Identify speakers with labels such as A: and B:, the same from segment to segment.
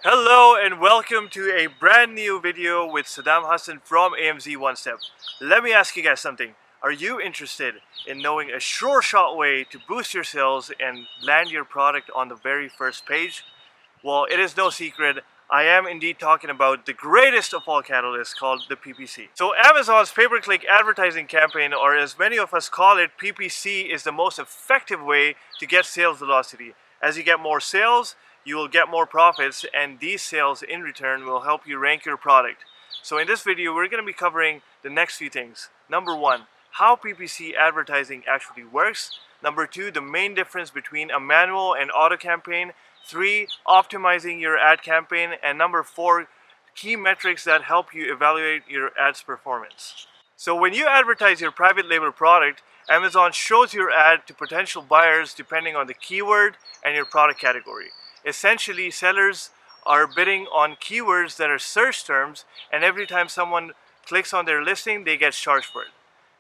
A: Hello and welcome to a brand new video with Saddam Hassan from AMZ One Step. Let me ask you guys something. Are you interested in knowing a sure shot way to boost your sales and land your product on the very first page? Well, it is no secret. I am indeed talking about the greatest of all catalysts called the PPC. So Amazon's pay-per-click advertising campaign, or as many of us call it, PPC, is the most effective way to get sales velocity. As you get more sales, you will get more profits, and these sales in return will help you rank your product. So in this video, we're going to be covering the next few things. Number one, how PPC advertising actually works. Number two, the main difference between a manual and auto campaign. 3, optimizing your ad campaign. And number 4, key metrics that help you evaluate your ad's performance. So when you advertise your private label product, Amazon shows your ad to potential buyers depending on the keyword and your product category. Essentially, sellers are bidding on keywords that are search terms, and every time someone clicks on their listing, they get charged for it.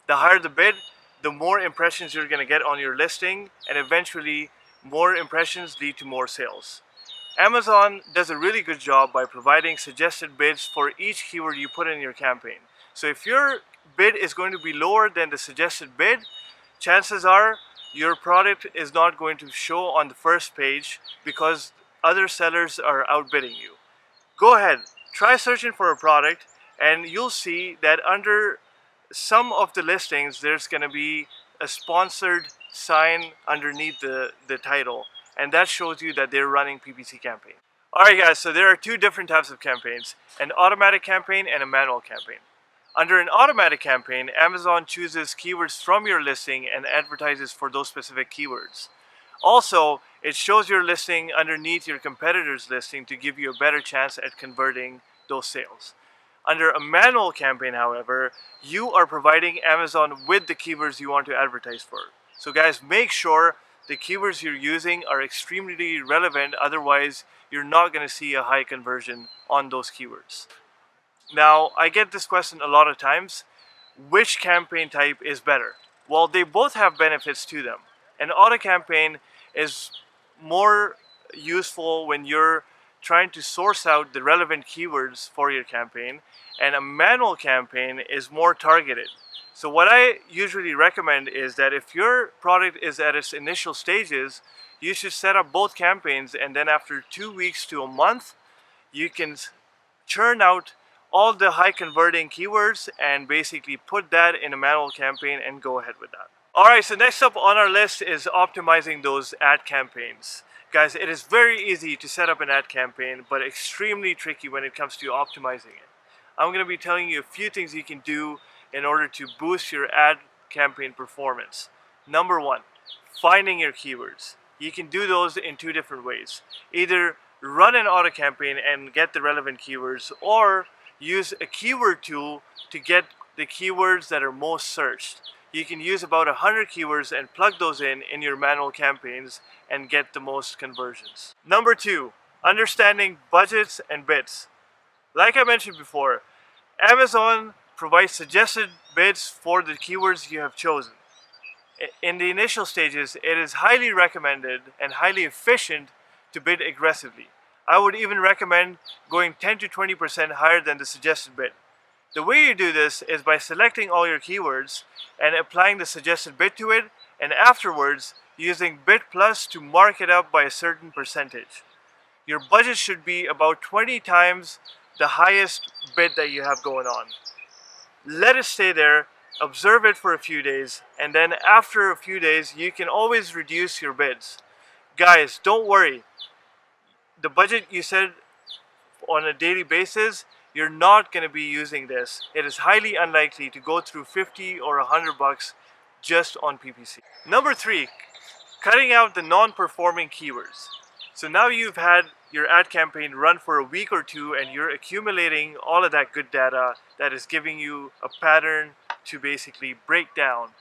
A: The higher the bid, the more impressions you're going to get on your listing, and eventually more impressions lead to more sales. Amazon does a really good job by providing suggested bids for each keyword you put in your campaign. So if your bid is going to be lower than the suggested bid, chances are your product is not going to show on the first page because other sellers are outbidding you. Go ahead, try searching for a product, and you'll see that under some of the listings there's going to be a sponsored sign underneath the title, and that shows you that they're running PPC campaign. Alright guys, so there are two different types of campaigns, an automatic campaign and a manual campaign. Under an automatic campaign, Amazon chooses keywords from your listing and advertises for those specific keywords. Also, it shows your listing underneath your competitor's listing to give you a better chance at converting those sales. Under a manual campaign, however, you are providing Amazon with the keywords you want to advertise for. So guys, make sure the keywords you're using are extremely relevant, otherwise you're not going to see a high conversion on those keywords. Now, I get this question a lot of times. Which campaign type is better? Well, they both have benefits to them. An auto campaign is more useful when you're trying to source out the relevant keywords for your campaign, and a manual campaign is more targeted. So what I usually recommend is that if your product is at its initial stages, you should set up both campaigns, and then after 2 weeks to a month, you can churn out all the high converting keywords and basically put that in a manual campaign and go ahead with that. Alright, so next up on our list is optimizing those ad campaigns. Guys, it is very easy to set up an ad campaign, but extremely tricky when it comes to optimizing it. I'm going to be telling you a few things you can do in order to boost your ad campaign performance. Number 1, finding your keywords. You can do those in two different ways. Either run an auto campaign and get the relevant keywords, or use a keyword tool to get the keywords that are most searched. You can use about 100 keywords and plug those in your manual campaigns and get the most conversions. Number 2, understanding budgets and bids. Like I mentioned before, Amazon provides suggested bids for the keywords you have chosen. In the initial stages, it is highly recommended and highly efficient to bid aggressively. I would even recommend going 10 to 20% higher than the suggested bid. The way you do this is by selecting all your keywords and applying the suggested bid to it, and afterwards using Bid Plus to mark it up by a certain percentage. Your budget should be about 20 times the highest bid that you have going on. Let it stay there, observe it for a few days, and then after a few days you can always reduce your bids. Guys, don't worry. The budget you set on a daily basis, you're not going to be using this. It is highly unlikely to go through 50 or 100 bucks just on PPC. Number 3, cutting out the non-performing keywords. So now you've had your ad campaign run for a week or two, and you're accumulating all of that good data that is giving you a pattern to basically break down.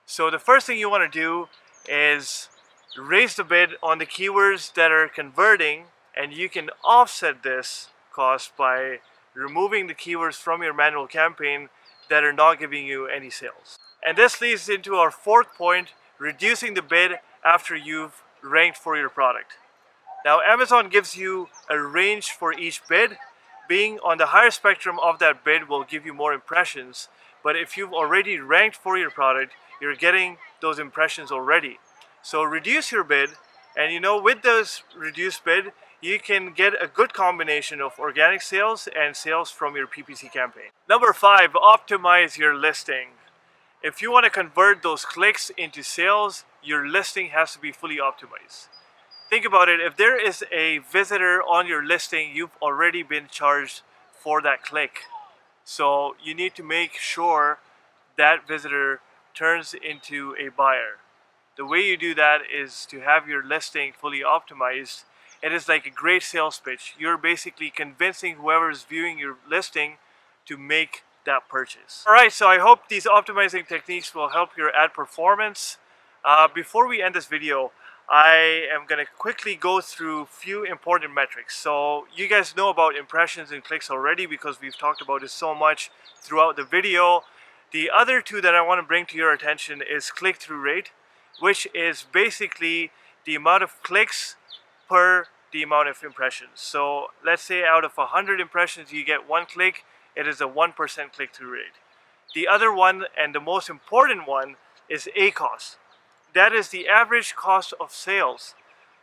A: So the first thing you want to do is raise the bid on the keywords that are converting, and you can offset this cost by removing the keywords from your manual campaign that are not giving you any sales. And this leads into our 4th point, reducing the bid after you've ranked for your product. Now Amazon gives you a range for each bid. Being on the higher spectrum of that bid will give you more impressions, but if you've already ranked for your product, you're getting those impressions already. So reduce your bid, and with those reduced bid, you can get a good combination of organic sales and sales from your PPC campaign. Number 5, optimize your listing. If you want to convert those clicks into sales, your listing has to be fully optimized. Think about it, if there is a visitor on your listing, you've already been charged for that click. So you need to make sure that visitor turns into a buyer. The way you do that is to have your listing fully optimized. It is like a great sales pitch. You're basically convincing whoever is viewing your listing to make that purchase. Alright, so I hope these optimizing techniques will help your ad performance. Before we end this video, I am going to quickly go through a few important metrics. So you guys know about impressions and clicks already because we've talked about it so much throughout the video. The other two that I want to bring to your attention is click-through rate, which is basically the amount of clicks per the amount of impressions. So let's say out of 100 impressions you get 1 click, it is a 1% click-through rate. The other one, and the most important one, is ACoS. That is the average cost of sales.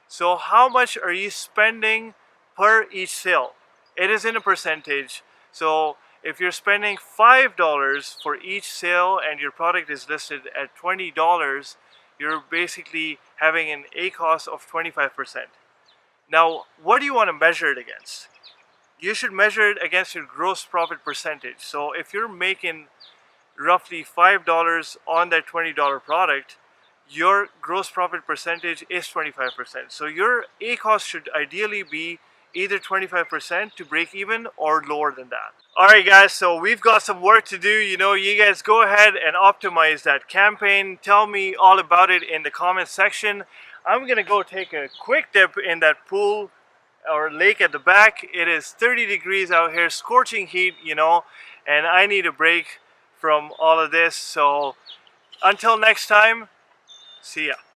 A: So how much are you spending per each sale? It is in a percentage. So if you're spending $5 for each sale and your product is listed at $20, you're basically having an ACoS of 25%. Now, what do you want to measure it against? You should measure it against your gross profit percentage. So if you're making roughly $5 on that $20 product, your gross profit percentage is 25%. So your ACoS should ideally be either 25% to break even or lower than that. Alright guys, so we've got some work to do. You guys go ahead and optimize that campaign. Tell me all about it in the comment section. I'm gonna go take a quick dip in that pool or lake at the back. It is 30 degrees out here, scorching heat, and I need a break from all of this. So until next time, see ya.